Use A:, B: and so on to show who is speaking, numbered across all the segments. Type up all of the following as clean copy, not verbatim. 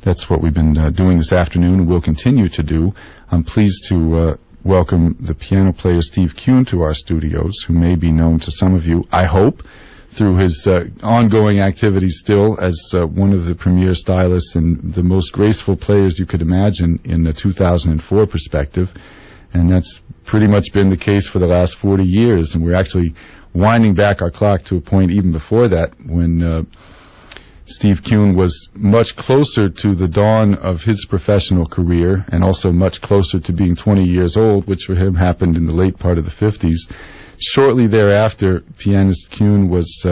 A: That's what we've been doing this afternoon and will continue to do. I'm pleased to welcome the piano player Steve Kuhn to our studios, who may be known to some of you, I hope, through his ongoing activities still as one of the premier stylists and the most graceful players you could imagine in the 2004 perspective. And that's pretty much been the case for the last 40 years. And we're actually winding back our clock to a point even before that when Steve Kuhn was much closer to the dawn of his professional career and also much closer to being 20 years old, which for him happened in the late part of the 50s. Shortly thereafter, pianist Kuhn was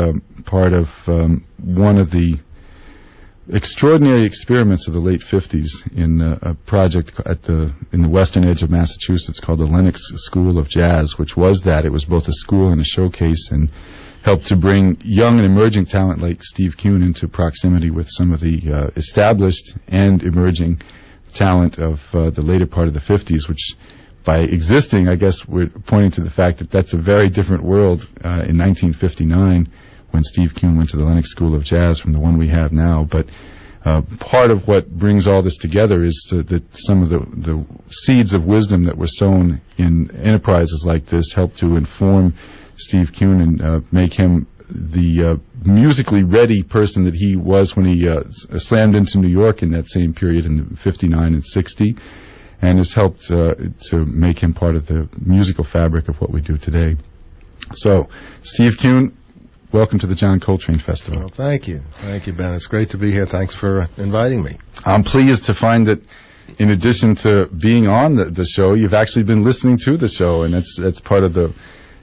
A: part of one of the extraordinary experiments of the late 50s in a project in the western edge of Massachusetts called the Lenox School of Jazz, which was that. It was both a school and a showcase and helped to bring young and emerging talent like Steve Kuhn into proximity with some of the established and emerging talent of the later part of the 50s, which by existing, I guess we're pointing to the fact that that's a very different world in 1959 when Steve Kuhn went to the Lenox School of Jazz from the one we have now. But part of what brings all this together is that some of the seeds of wisdom that were sown in enterprises like this helped to inform Steve Kuhn and make him the musically ready person that he was when he slammed into New York in that same period in 59 and 60. And has helped to make him part of the musical fabric of what we do today. So, Steve Kuhn, welcome to the John Coltrane Festival.
B: Well, thank you. Thank you, Ben. It's great to be here. Thanks for inviting me.
A: I'm pleased to find that in addition to being on the show, you've actually been listening to the show, and that's part of the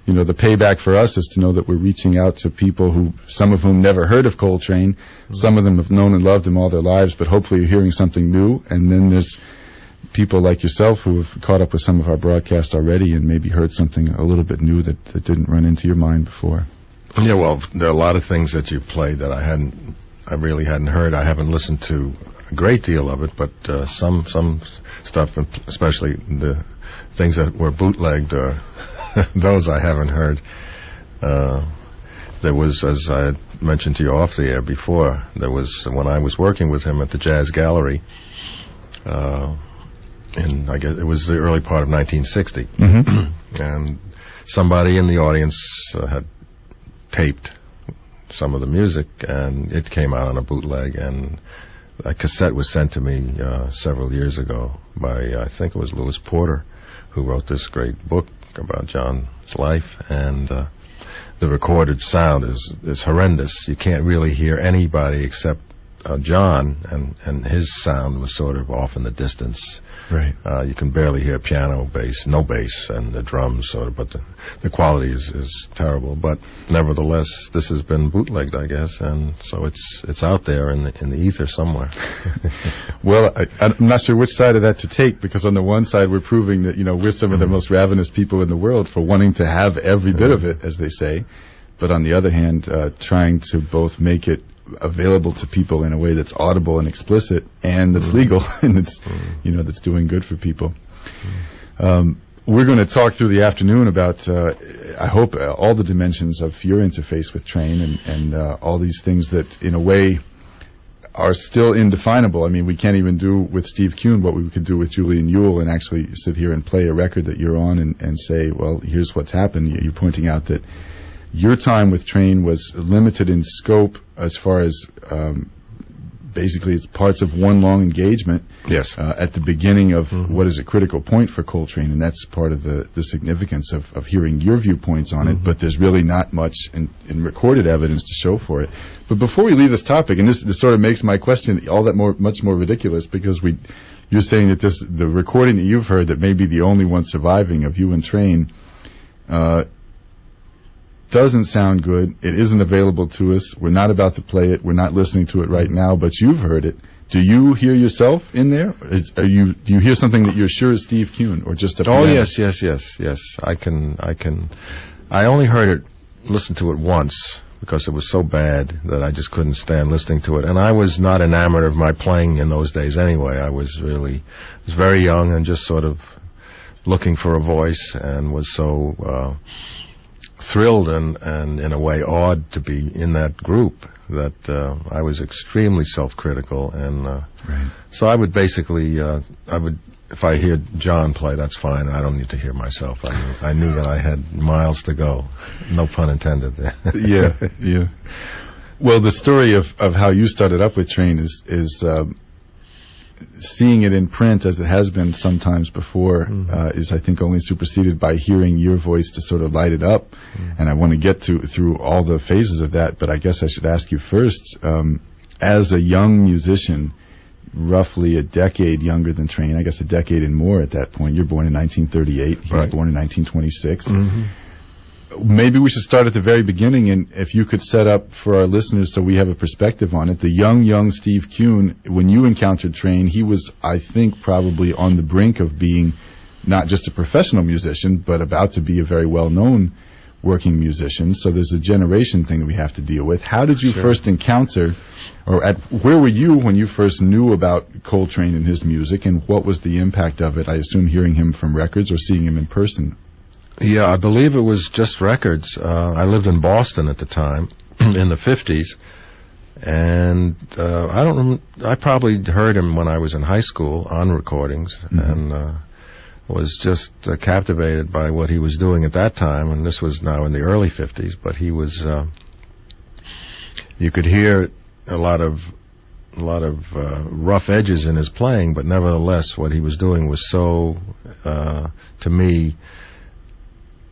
A: payback for us is to know that we're reaching out to people who, some of whom never heard of Coltrane, some of them have known and loved him all their lives, but hopefully you're hearing something new, and then there's people like yourself who have caught up with some of our broadcasts already and maybe heard something a little bit new that didn't run into your mind before.
B: Yeah, well, there are a lot of things that you played that I really hadn't heard. I haven't listened to a great deal of it, but some stuff, especially the things that were bootlegged, those I haven't heard. There was, as I had mentioned to you off the air before, there was when I was working with him at the Jazz Gallery. And I guess it was the early part of 1960, and somebody in the audience had taped some of the music, and it came out on a bootleg, and a cassette was sent to me several years ago by, I think it was Lewis Porter, who wrote this great book about John's life, and the recorded sound is horrendous. You can't really hear anybody except John, and his sound was sort of off in the distance.
A: Right.
B: You can barely hear piano, bass, no bass, and the drums sort of, but the quality is terrible. But nevertheless, this has been bootlegged, I guess, and so it's out there in the ether somewhere.
A: Well, I'm not sure which side of that to take, because on the one side we're proving that we're some of the most ravenous people in the world for wanting to have every bit of it, as they say, but on the other hand, trying to both make it available to people in a way that's audible and explicit and that's legal and it's that's doing good for people. We're going to talk through the afternoon about I hope all the dimensions of your interface with Train and all these things that in a way are still indefinable. I mean, we can't even do with Steve Kuhn what we could do with Julian Yule and actually sit here and play a record that you're on and say, well, here's what's happened. You're pointing out that your time with Train was limited in scope as far as basically it's parts of one long engagement.
B: Yes.
A: At the beginning of what is a critical point for Coltrane, and that's part of the significance of hearing your viewpoints on it, but there's really not much in recorded evidence to show for it. But before we leave this topic, and this sort of makes my question all that much more ridiculous, because you're saying that the recording that you've heard that may be the only one surviving of you and Train doesn't sound good. It isn't available to us. We're not about to play it. We're not listening to it right now, but you've heard it. Do you hear yourself in there? Do you hear something that you're sure is Steve Kuhn, or just a piano?
B: Oh, yes. I only heard it, listened to it once, because it was so bad that I just couldn't stand listening to it. And I was not enamored of my playing in those days anyway. I was very young and just sort of looking for a voice, and was so thrilled and in a way awed to be in that group that I was extremely self-critical, and
A: Right.
B: so I would basically if I hear John play, that's fine. I don't need to hear myself. I knew that I had miles to go. No pun intended there.
A: Yeah, yeah. Well, the story of how you started up with Train is seeing it in print, as it has been sometimes before, is, I think, only superseded by hearing your voice to sort of light it up. And I want to get through all the phases of that, but I guess I should ask you first, as a young musician, roughly a decade younger than Train, I guess a decade and more at that point. You're born in 1938. He was born in 1926. Maybe we should start at the very beginning, and if you could set up for our listeners so we have a perspective on it. The young Steve Kuhn, when you encountered Train, he was, I think, probably on the brink of being not just a professional musician, but about to be a very well-known working musician. So there's a generation thing that we have to deal with. How did you first encounter, or where were you when you first knew about Coltrane and his music, and what was the impact of it? I assume hearing him from records or seeing him in person.
B: Yeah, I believe it was just records. I lived in Boston at the time, in the 50s, and I probably heard him when I was in high school on recordings, and was just captivated by what he was doing at that time. And this was now in the early 50s, but he was. You could hear a lot of rough edges in his playing, but nevertheless, what he was doing was so, to me,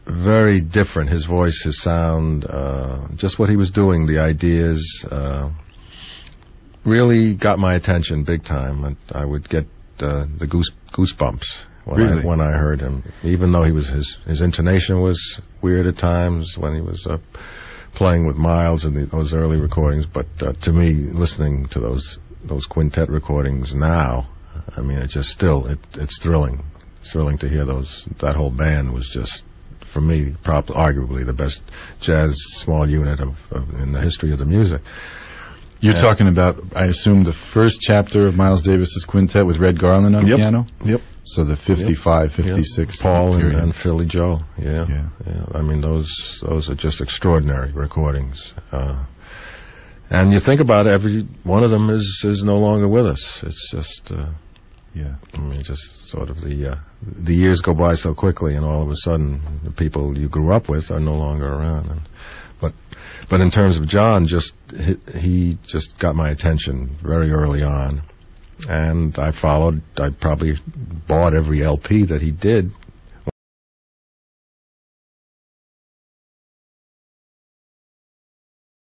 B: very different. His voice, his sound, just what he was doing, the ideas, really got my attention big time. And I would get the goosebumps when I heard him. Even though his intonation was weird at times when he was playing with Miles in those early recordings, but to me, listening to those quintet recordings now, I mean, it's thrilling. It's thrilling to hear that whole band was just, for me, arguably the best jazz small unit in the history of the music.
A: You're talking about, I assume, the first chapter of Miles Davis's quintet with Red Garland on piano?
B: Yep.
A: So the 55, 56.
B: Paul and Philly Joe. Yeah. I mean, those are just extraordinary recordings. And you think about it, every one of them is no longer with us. It's just, I mean, just sort of the years go by so quickly, and all of a sudden, the people you grew up with are no longer around. But in terms of John, he just got my attention very early on, and I followed. I probably bought every LP that he did